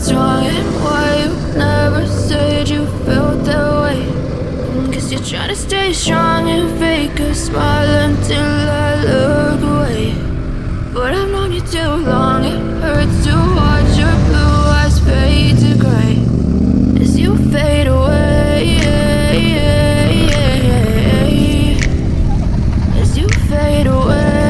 what's wrong and why you never said you felt that way. Guess you're trying to stay strong and fake a smile until I look away. But I've known you too long, it hurts to watch your blue eyes fade to gray as you fade away, as you fade away.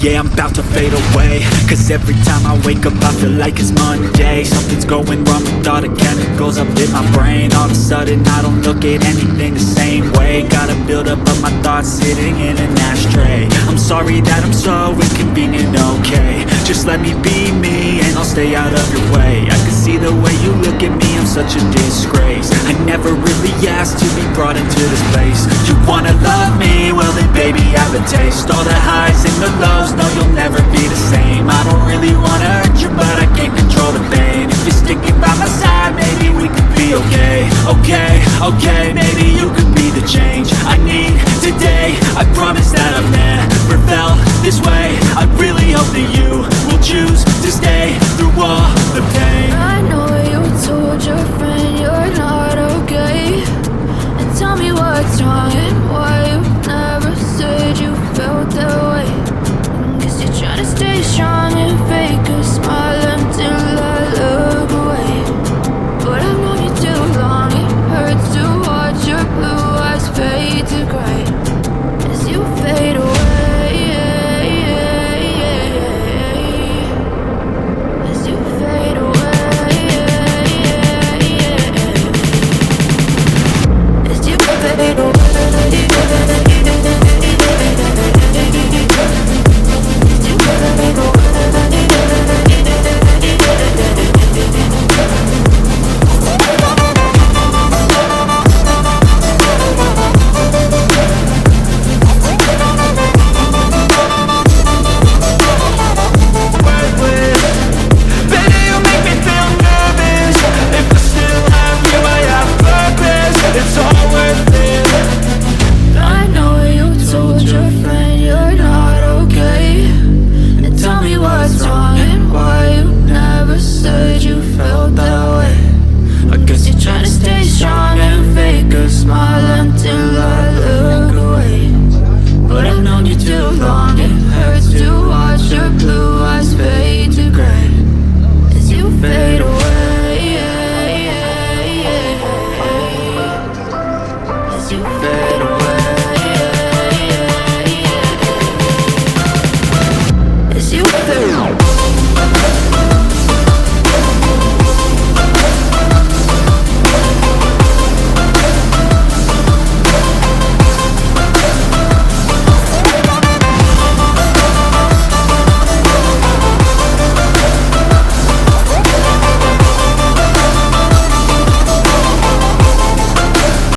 Yeah, I'm about to fade away, cause every time I wake up I feel like it's Monday. Something's going wrong with all the chemicals up in my brain. All of a sudden I don't look at anything the same way. Gotta build up of my thoughts sitting in an ashtray. I'm sorry that I'm so inconvenient, okay. Just let me be me and I'll stay out of your way. I can see the way you look at me, I'm such a disgrace. I never really asked to be brought into this place. You wanna love me? Well then baby have a taste. All the highs and the lows, no, you'll never be the same. I don't really wanna hurt you, but I can't control the pain. If you're sticking by my side, maybe we could be okay. Okay, maybe you could be the change I need today. I promise that I've never felt this way. I really hope that you will choose to stay through all the pain. I know you told your friend you're not okay, and tell me what's wrong and why